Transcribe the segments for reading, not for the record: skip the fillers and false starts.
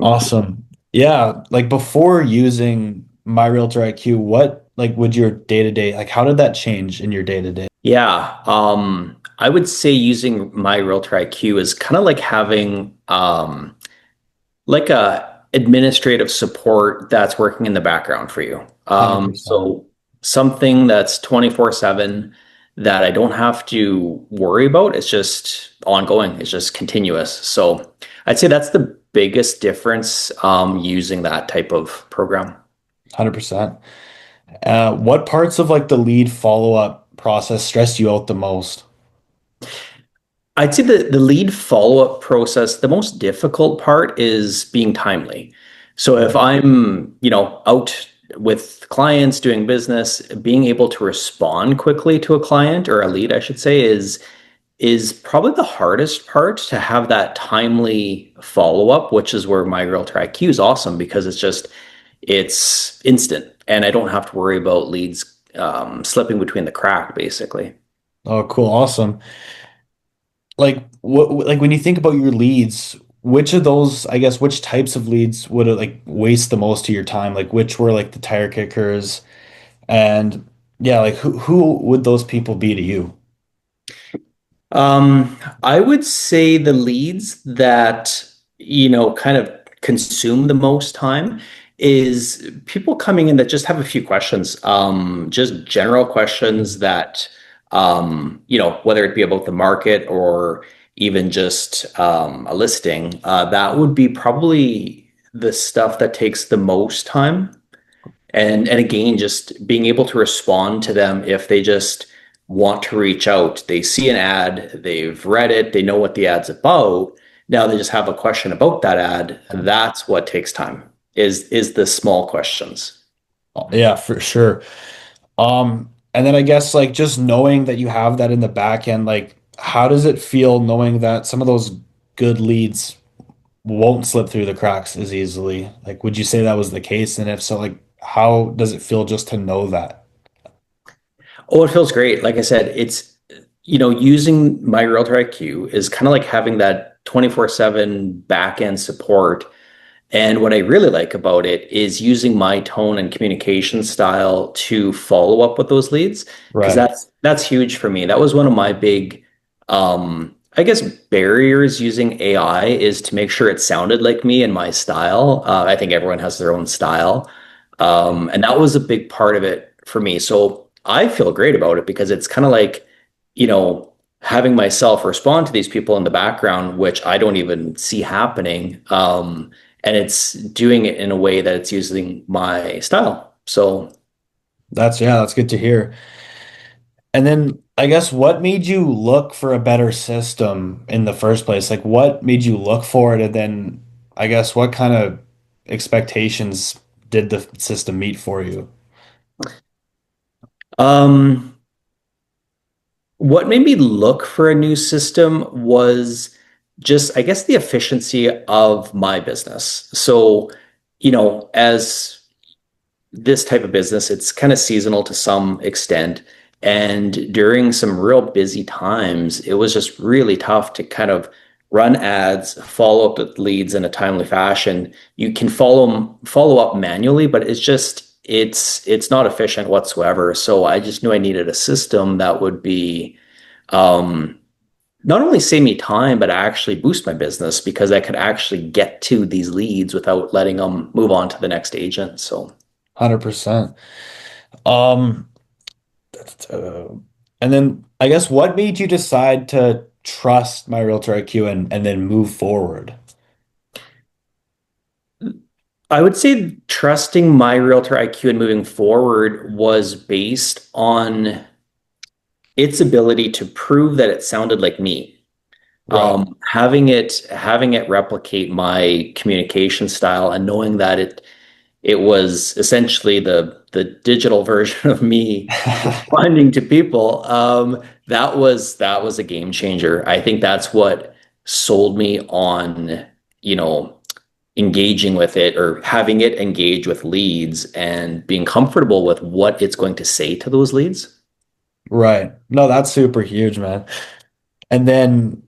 Awesome. Yeah, like before using MyRealtorIQ, what like would your day-to-day like how did that change in your day-to-day? Yeah, I would say using my Realtor IQ is kind of like having like a administrative support that's working in the background for you. 100%. So something that's 24/7 that I don't have to worry about. It's just ongoing. It's just continuous. So I'd say that's the biggest difference using that type of program. 100%. What parts of like the lead follow-up process stress you out the most? I'd say the lead follow-up process, the most difficult part is being timely. So if Right. I'm, out with clients doing business, being able to respond quickly to a client or a lead, I should say, is probably the hardest part to have that timely follow-up, which is where my Realtor IQ is awesome because it's instant and I don't have to worry about leads slipping between the crack, basically. Oh, cool. Awesome. Like what like when you think about your leads, which of those, I guess, which types of leads would it like waste the most of your time? Like which were like the tire kickers and yeah, like who would those people be to you? I would say the leads that, kind of consume the most time is people coming in that just have a few questions, just general questions that, whether it be about the market or even just a listing, that would be probably the stuff that takes the most time. And again, just being able to respond to them if they just want to reach out. They see an ad, they've read it, they know what the ad's about. Now they just have a question about that ad. That's what takes time, is the small questions. Yeah, for sure. And then I guess like just knowing that you have that in the back end, like how does it feel knowing that some of those good leads won't slip through the cracks as easily? Like, would you say that was the case? And if so, like, how does it feel just to know that? Oh, it feels great. Like I said, using my Realtor IQ is kind of like having that 24/7 back end support. And what I really like about it is using my tone and communication style to follow up with those leads, because Right. that's huge for me. That was one of my big, I guess, barriers using AI is to make sure it sounded like me and my style. I think everyone has their own style, and that was a big part of it for me. So I feel great about it because it's kind of like, you know, having myself respond to these people in the background, which I don't even see happening. And it's doing it in a way that it's using my style. So, Yeah, that's good to hear. And then I guess what made you look for a better system in the first place? Like what made you look for it? And then I guess what kind of expectations did the system meet for you? um, what made me look for a new system was just, I guess, the efficiency of my business. So, as this type of business, it's kind of seasonal to some extent. And during some real busy times, it was just really tough to kind of run ads, follow up with leads in a timely fashion. You can follow up manually, but it's not efficient whatsoever. So I just knew I needed a system that would be um, not only save me time, but actually boost my business because I could actually get to these leads without letting them move on to the next agent. So. 100%. Um, uh, and then I guess what made you decide to trust my Realtor IQ and then move forward? I would say trusting my Realtor IQ and moving forward was based on its ability to prove that it sounded like me. Right. Having it replicate my communication style and knowing that it was essentially the digital version of me responding to people. That was a game changer. I think that's what sold me on, you know, engaging with it or having it engage with leads and being comfortable with what it's going to say to those leads. Right. No, that's super huge, man. And then,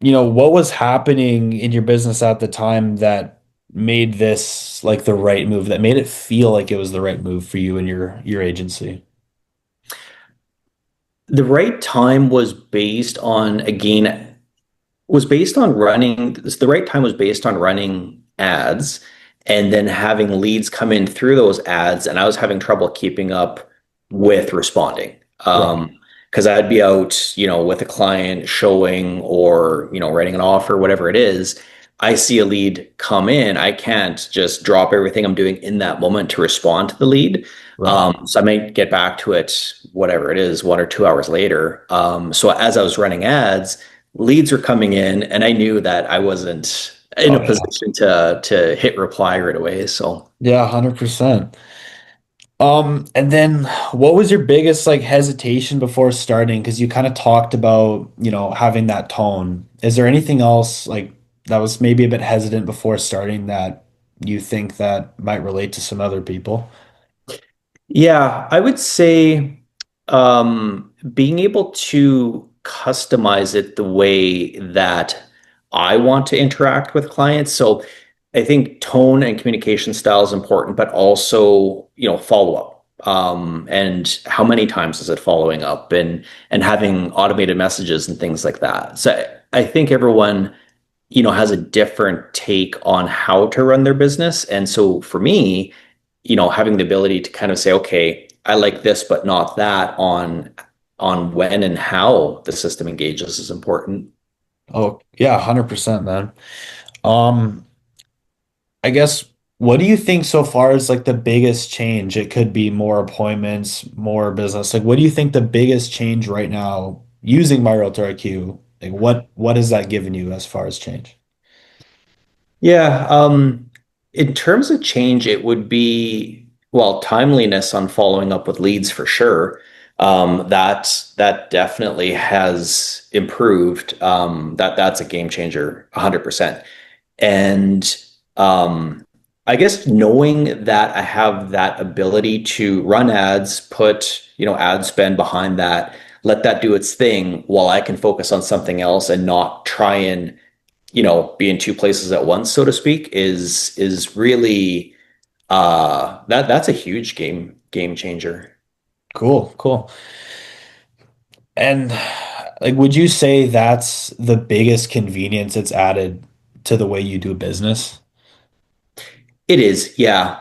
what was happening in your business at the time that made this like the right move that made it feel like it was the right move for you and your agency? The right time was based on, again, was based on running, the right time was based on running ads and then having leads come in through those ads. And I was having trouble keeping up with responding. Right. Because I'd be out, with a client showing or, writing an offer, whatever it is. I see a lead come in. I can't just drop everything I'm doing in that moment to respond to the lead. Right. So I might get back to it, whatever it is, 1 or 2 hours later. So as I was running ads, leads were coming in, and I knew that I wasn't in Oh a yeah. position to hit reply right away. So Yeah, 100%. And then what was your biggest like hesitation before starting? Because you kind of talked about, having that tone. Is there anything else like that was maybe a bit hesitant before starting that you think that might relate to some other people? yeah, I would say being able to customize it the way that I want to interact with clients. So I think tone and communication style is important, but also, follow up. And how many times is it following up and having automated messages and things like that. So I think everyone, has a different take on how to run their business. And so for me, having the ability to kind of say, okay, I like this, but not that on when and how the system engages is important. Oh, yeah, 100%, man. Um, I guess what do you think so far is like the biggest change? It could be more appointments, more business. Like what do you think the biggest change right now using My Realtor IQ? Like what has that given you as far as change? Yeah, in terms of change, it would be, well, timeliness on following up with leads for sure. That definitely has improved. That's a game changer, 100%. And I guess knowing that I have that ability to run ads, put, ad spend behind that, let that do its thing while I can focus on something else and not try and, be in two places at once, so to speak, is really that's a huge game changer. Cool, cool. And like would you say that's the biggest convenience it's added to the way you do business? It is, yeah.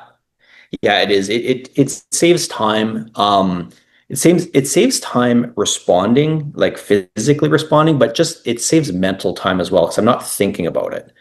Yeah, it is. It saves time. It saves time responding, like physically responding, but just it saves mental time as well because I'm not thinking about it.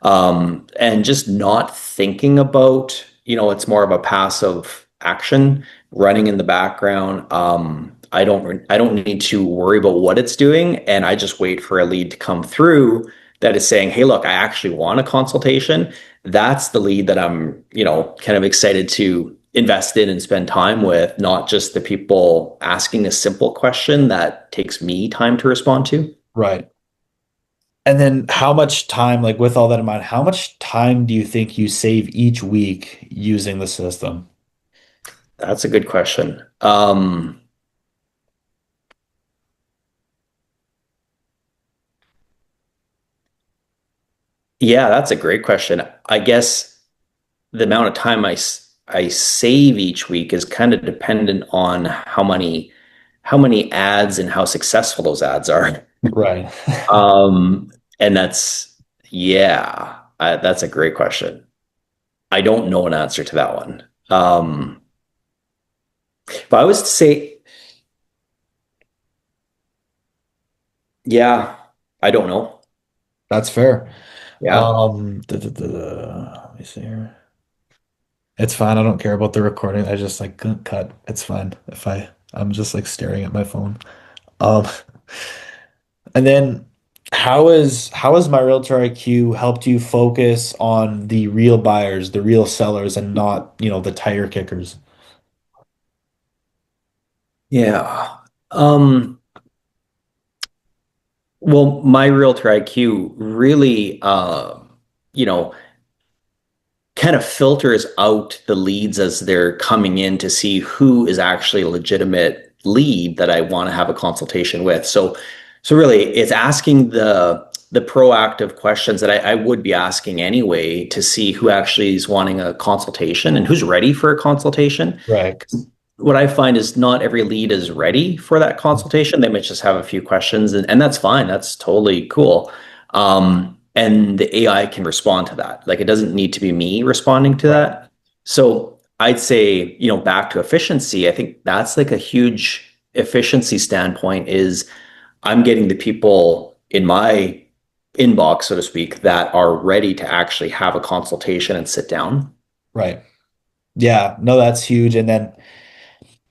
And just not thinking about, it's more of a passive action running in the background. I don't need to worry about what it's doing, and I just wait for a lead to come through that is saying, "Hey, look, I actually want a consultation." That's the lead that I'm, kind of excited to invest in and spend time with, not just the people asking a simple question that takes me time to respond to. Right. And then how much time, like with all that in mind, how much time do you think you save each week using the system? That's a good question. Yeah, that's a great question. I guess the amount of time I save each week is kind of dependent on how many ads and how successful those ads are. Right. Um, and that's a great question. I don't know an answer to that one. But I was to say, yeah, I don't know. That's fair. Yeah. Let me see here. It's fine. I don't care about the recording. I just like cut. It's fine if I'm just like staring at my phone. Um, and then how has My Realtor IQ helped you focus on the real buyers, the real sellers, and not, the tire kickers? Yeah. Well, my Realtor IQ really, you know, kind of filters out the leads as they're coming in to see who is actually a legitimate lead that I want to have a consultation with. So really, it's asking the proactive questions that I would be asking anyway to see who actually is wanting a consultation and who's ready for a consultation. Right. What I find is not every lead is ready for that consultation. They might just have a few questions, and that's fine. That's totally cool. And the AI can respond to that. Like it doesn't need to be me responding to Right. that. So I'd say, back to efficiency, I think that's like a huge efficiency standpoint is I'm getting the people in my inbox, so to speak, that are ready to actually have a consultation and sit down. Right. Yeah, no, that's huge. And then,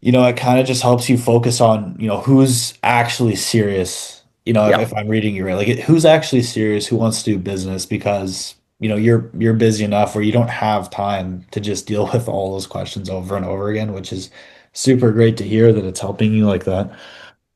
it kind of just helps you focus on, who's actually serious. If Yeah. I'm reading you right, like who's actually serious, who wants to do business because, you're busy enough where you don't have time to just deal with all those questions over and over again, which is super great to hear that it's helping you like that.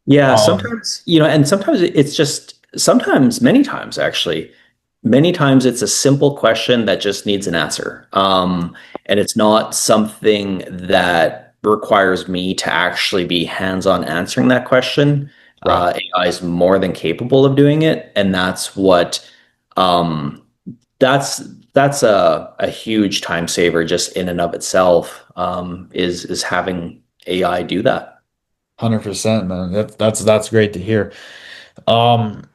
Yeah, Um, sometimes, and sometimes it's just, sometimes, many times it's a simple question that just needs an answer. And it's not something that requires me to actually be hands-on answering that question. right. AI is more than capable of doing it, and um, that's that's a huge time saver just in and of itself, is having AI do that. 100%, man. That's great to hear. Um,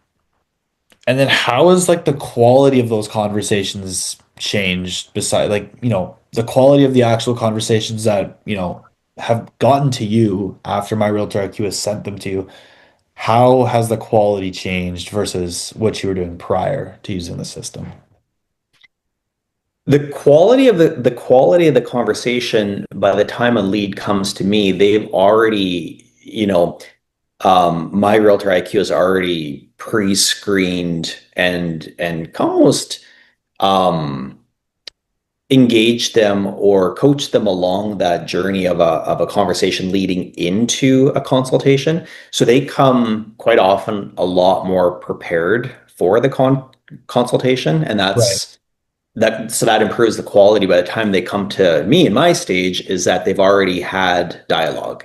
And then how has like the quality of those conversations changed beside like, the quality of the actual conversations that, have gotten to you after my Realtor IQ has sent them to you? How has the quality changed versus what you were doing prior to using the system? The quality of the conversation by the time a lead comes to me, they've already, my Realtor IQ is already pre-screened and almost um engage them or coach them along that journey of a conversation leading into a consultation. So they come quite often a lot more prepared for the consultation, and Right. that improves the quality by the time they come to me in my stage is that they've already had dialogue.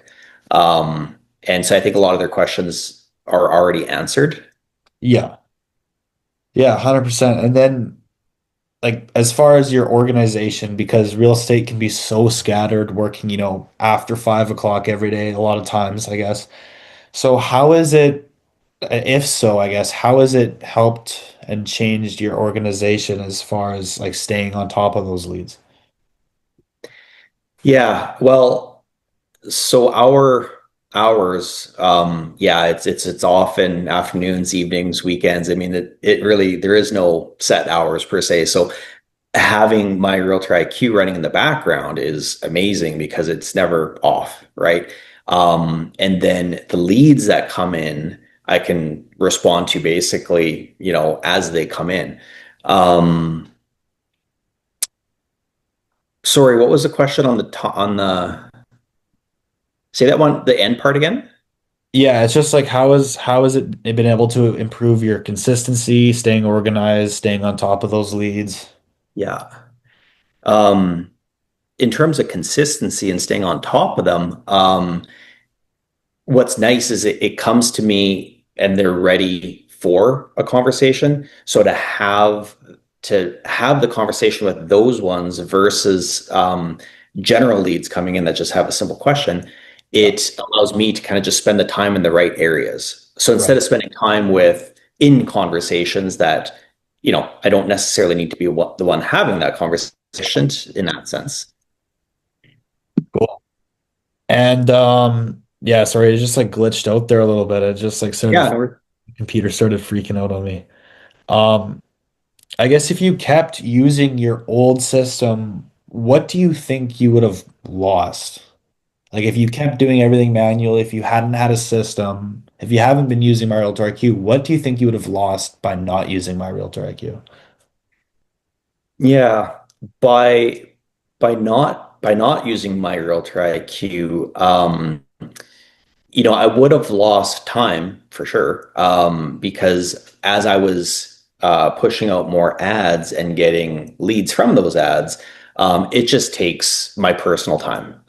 And so I think a lot of their questions are already answered. Yeah. Yeah, 100%. And then like as far as your organization, because real estate can be so scattered working, after 5 o'clock every day, a lot of times, I guess. So how is it, if so, I guess, how has it helped and changed your organization as far as like staying on top of those leads? Yeah, well, so our hours, yeah, it's often afternoons, evenings, weekends. I mean, it really there is no set hours per se. So having my Realtor IQ running in the background is amazing because it's never off, right? And then the leads that come in, I can respond to basically, as they come in. Um, Sorry, what was the question on the say that one, the end part again? Yeah, it's just like how has it been able to improve your consistency, staying organized, staying on top of those leads? Yeah. Um, in terms of consistency and staying on top of them, what's nice is it comes to me and they're ready for a conversation. So to have the conversation with those ones versus general leads coming in that just have a simple question, Yeah, it allows me to kind of just spend the time in the right areas. So instead right. of spending time with in conversations that, I don't necessarily need to be the one having that conversation in that sense. Cool. And yeah, sorry, it just like glitched out there a little bit. It just like Yeah, started no the computer started freaking out on me. Um, I guess if you kept using your old system, what do you think you would have lost? Like if you kept doing everything manually, if you hadn't had a system, if you haven't been using My Realtor IQ, what do you think you would have lost by not using My Realtor IQ? Yeah, by by not using my Realtor IQ, I would have lost time for sure. Because as I was pushing out more ads and getting leads from those ads, it just takes my personal time.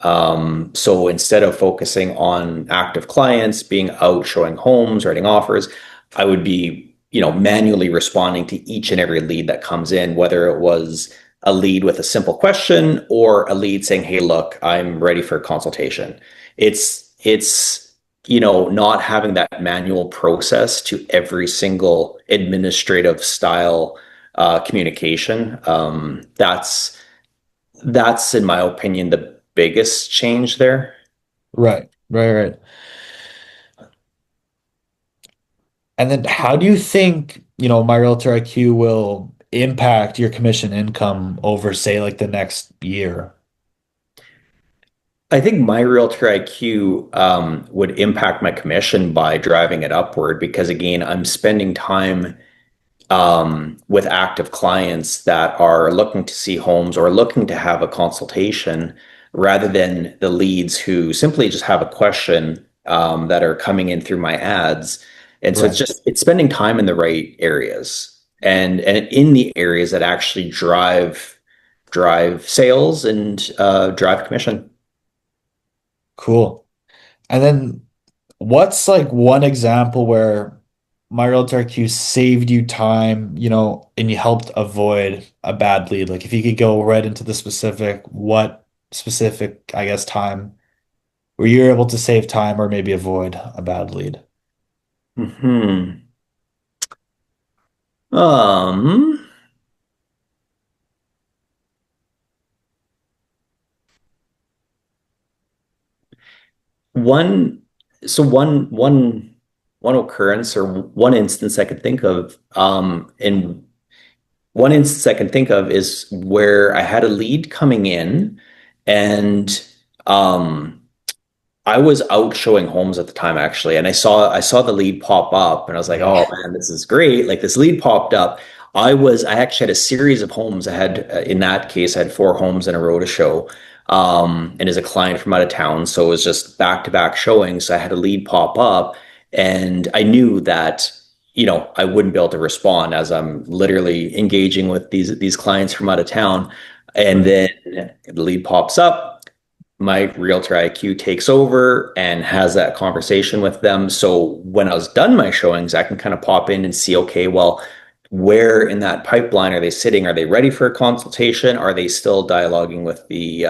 So instead of focusing on active clients, being out showing homes, writing offers, I would be, manually responding to each and every lead that comes in, whether it was a lead with a simple question or a lead saying, "Hey, look, I'm ready for a consultation." It's not having that manual process to every single administrative style communication. That's in my opinion the biggest change there. Right, right, right. And then how do you think, My Realtor IQ will impact your commission income over, say, like the next year? I think my Realtor IQ would impact my commission by driving it upward because, again, I'm spending time with active clients that are looking to see homes or looking to have a consultation rather than the leads who simply just have a question that are coming in through my ads. And so Right. it's spending time in the right areas and in the areas that actually drive sales and drive commission. Cool. And then what's like one example where My Realtor IQ saved you time, and you helped avoid a bad lead? Like if you could go right into the specific, what specific, I guess, time where you're able to save time or maybe avoid a bad lead? Hmm. Um, one, so one occurrence or one instance I could think of, in one instance I can think of is where I had a lead coming in and um I was out showing homes at the time actually, and I saw the lead pop up, and I was like, Yeah. "Oh man, this is great!" Like this lead popped up. I actually had a series of homes. I had in that case, I had four homes in a row to show, and as a client from out of town, so it was just back to back showings. So I had a lead pop up, and I knew that I wouldn't be able to respond as I'm literally engaging with these clients from out of town, and Right. then the lead pops up. My realtor IQ takes over and has that conversation with them. So when I was done my showings, I can kind of pop in and see, okay, well, where in that pipeline are they sitting? Are they ready for a consultation? Are they still dialoguing with the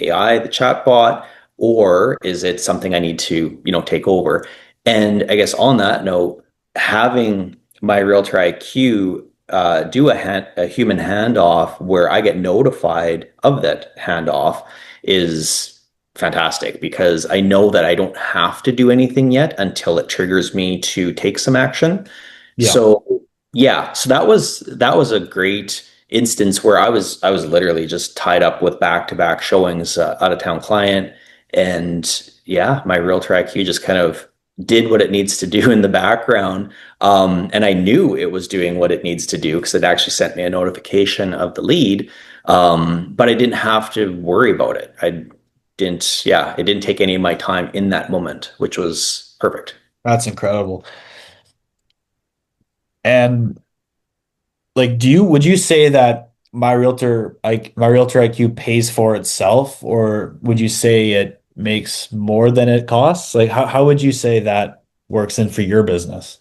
AI, the chatbot, or is it something I need to, take over? And I guess on that note, having my realtor IQ do a human handoff where I get notified of that handoff is fantastic because I know that I don't have to do anything yet until it triggers me to take some action. Yeah. So yeah, so that was a great instance where I was literally just tied up with back-to-back showings, out of town client, and yeah, my realtor IQ just kind of did what it needs to do in the background. And I knew it was doing what it needs to do because it actually sent me a notification of the lead. But I didn't have to worry about it. Yeah, it didn't take any of my time in that moment, which was perfect. That's incredible. And like, would you say that My Realtor IQ pays for itself, or would you say it makes more than it costs? Like, how would you say that works in for your business?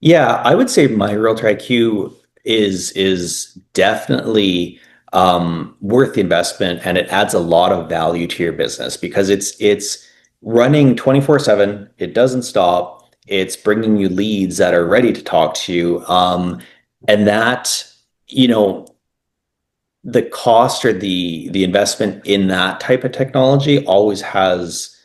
Yeah, I would say my Realtor IQ is definitely worth the investment, and it adds a lot of value to your business because it's running 24/7. It doesn't stop. It's bringing you leads that are ready to talk to you, and that you know the cost or the investment in that type of technology always has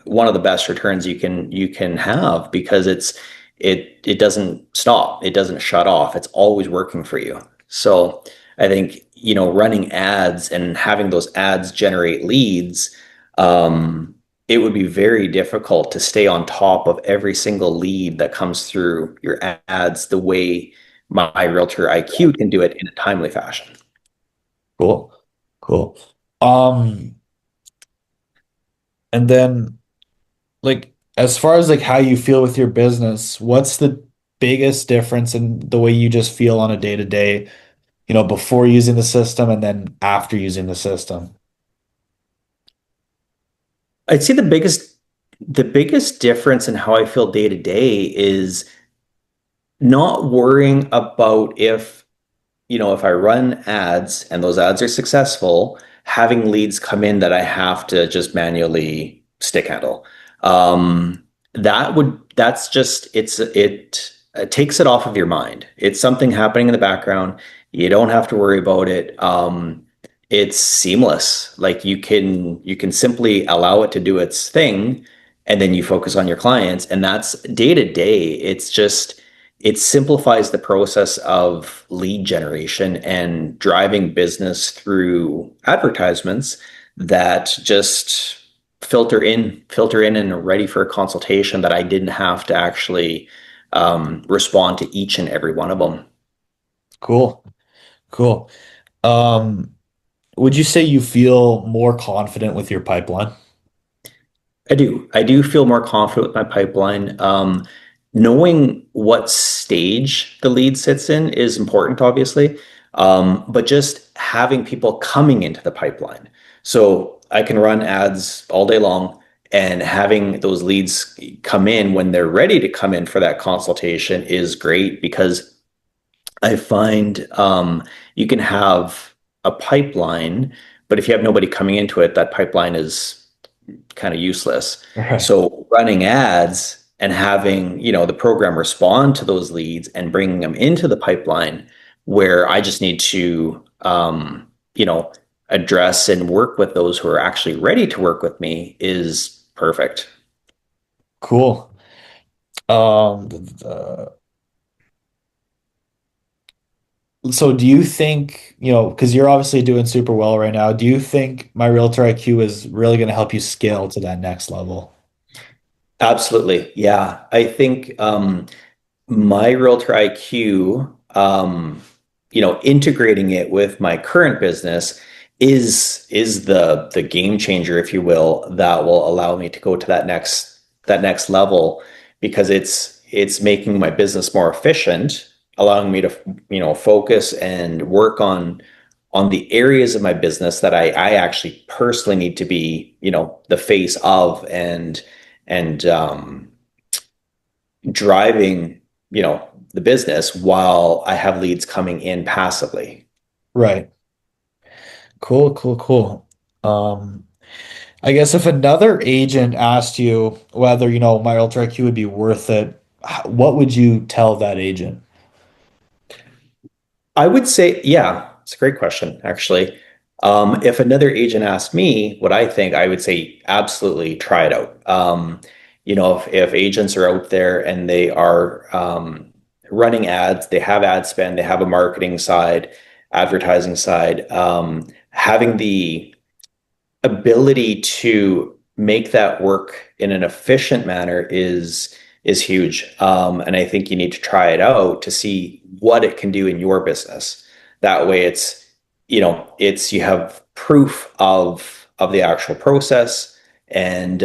one of the best returns you can have because it doesn't stop, it doesn't shut off, it's always working for you. So I think running ads and having those ads generate leads, it would be very difficult to stay on top of every single lead that comes through your ads the way my realtor IQ can do it in a timely fashion. Cool. Cool. Um, and then like as far as like how you feel with your business, what's the biggest difference in the way you just feel on a day to day, before using the system and then after using the system? I'd say the biggest difference in how I feel day to day is not worrying about if I run ads and those ads are successful, having leads come in that I have to just manually stick handle. That's just, it takes it off of your mind. It's something happening in the background. You don't have to worry about it. It's seamless. Like you can simply allow it to do its thing, and then you focus on your clients, and that's day to day. It simplifies the process of lead generation and driving business through advertisements that just filter in and are ready for a consultation that I didn't have to actually respond to each and every one of them. Cool. Cool. Um, would you say you feel more confident with your pipeline? I do. I do feel more confident with my pipeline. Knowing what stage the lead sits in is important, obviously, but just having people coming into the pipeline. So I can run ads all day long, and having those leads come in when they're ready to come in for that consultation is great because I find you can have a pipeline, but if you have nobody coming into it, that pipeline is kind of useless. Right. So running ads and having, the program respond to those leads and bringing them into the pipeline where I just need to, address and work with those who are actually ready to work with me is perfect. Cool. Um, so do you think, because you're obviously doing super well right now, do you think my Realtor IQ is really going to help you scale to that next level? Absolutely. Yeah. I think my Realtor IQ, integrating it with my current business is the game changer, if you will, that will allow me to go to that next level because it's making my business more efficient, allowing me to focus and work on the areas of my business that I actually personally need to be the face of and driving, the business while I have leads coming in passively. Right. Cool, cool, cool. Um, I guess if another agent asked you whether, my Realtor IQ would be worth it, what would you tell that agent? I would say, yeah, it's a great question, actually. If another agent asked me what I think, I would say absolutely try it out. If agents are out there and they are running ads, they have ad spend, they have a marketing side, advertising side, having the ability to make that work in an efficient manner is huge. And I think you need to try it out to see what it can do in your business. That way it's you have proof of the actual process and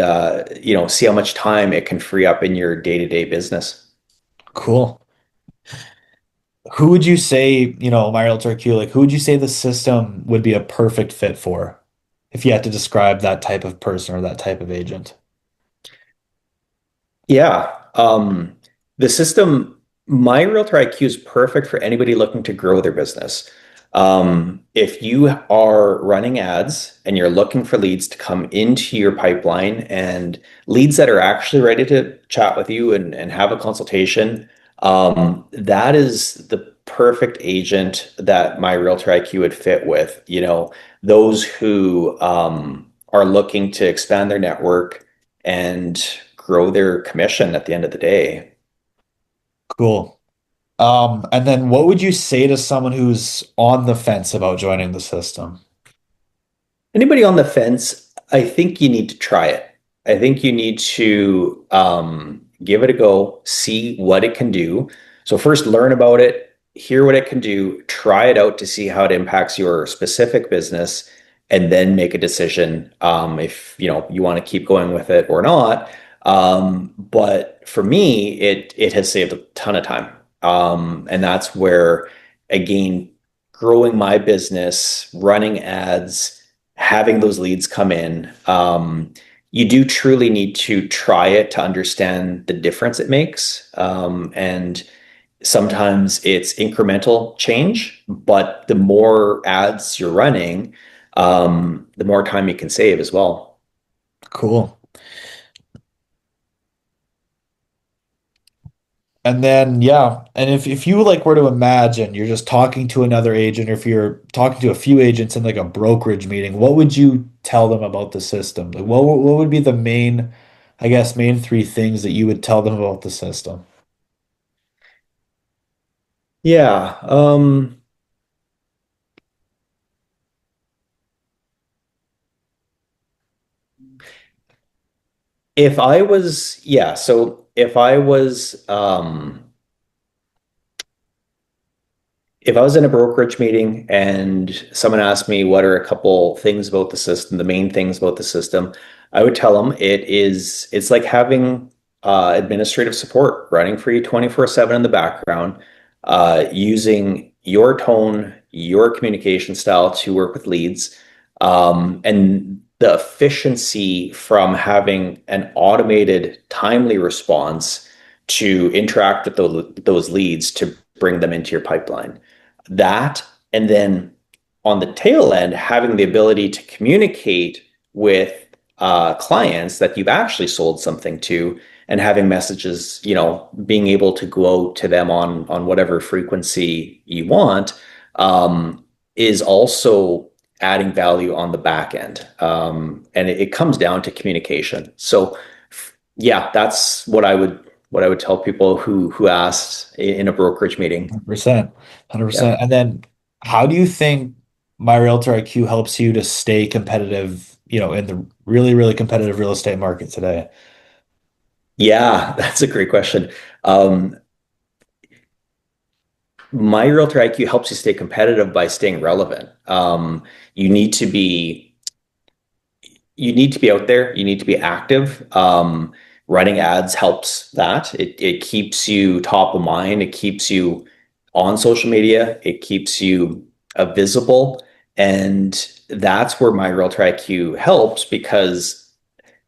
see how much time it can free up in your day-to-day business. Cool. Who would you say, my Realtor IQ, like who would you say the system would be a perfect fit for if you had to describe that type of person or that type of agent? Yeah. The system, My Realtor IQ is perfect for anybody looking to grow their business. If you are running ads and you're looking for leads to come into your pipeline and leads that are actually ready to chat with you and have a consultation, that is the perfect agent that My Realtor IQ would fit with. Those who are looking to expand their network and grow their commission at the end of the day. Cool. And then what would you say to someone who's on the fence about joining the system? Anybody on the fence, I think you need to try it. I think you need to give it a go, see what it can do. So first learn about it, hear what it can do, try it out to see how it impacts your specific business, and then make a decision if you want to keep going with it or not. But for me, it has saved a ton of time. And that's where, again, growing my business, running ads, having those leads come in, you do truly need to try it to understand the difference it makes. And Sometimes it's incremental change, but the more ads you're running, the more time you can save as well. Cool. And then, yeah, and if you like were to imagine you're just talking to another agent, or if you're talking to a few agents in like a brokerage meeting, what would you tell them about the system? Like, what would be the main, I guess, main three things that you would tell them about the system? Yeah. If I was, yeah, so if I was in a brokerage meeting and someone asked me what are a couple things about the system, the main things about the system, I would tell them it's like having administrative support running for you 24/7 in the background, using your tone, your communication style to work with leads, and the efficiency from having an automated, timely response to interact with those leads to bring them into your pipeline. That, and then on the tail end, having the ability to communicate with clients that you've actually sold something to, and having messages, being able to go out to them on whatever frequency you want, is also adding value on the back end. And it comes down to communication. So yeah, that's what I would tell people who asked in a brokerage meeting. 100%, Yeah. 100%. And then how do you think My Realtor IQ helps you to stay competitive, in the really, really competitive real estate market today? Yeah, that's a great question. Um, My Realtor IQ helps you stay competitive by staying relevant. You need to be you need to be out there. You need to be active. Running ads helps that. It keeps you top of mind. It keeps you on social media. It keeps you visible, and that's where My Realtor IQ helps because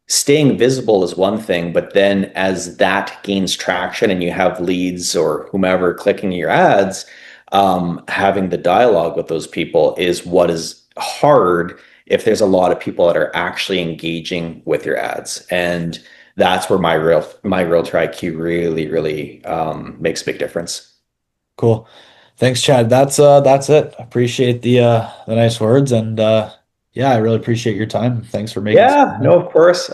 staying visible is one thing, but then as that gains traction and you have leads or whomever clicking your ads, having the dialogue with those people is what is hard if there's a lot of people that are actually engaging with your ads. And that's where my realtor IQ really, really makes a big difference. Cool. Thanks, Chad. That's it. Appreciate the nice words, and yeah, I really appreciate your time. Thanks for making some Yeah, time. no, of course.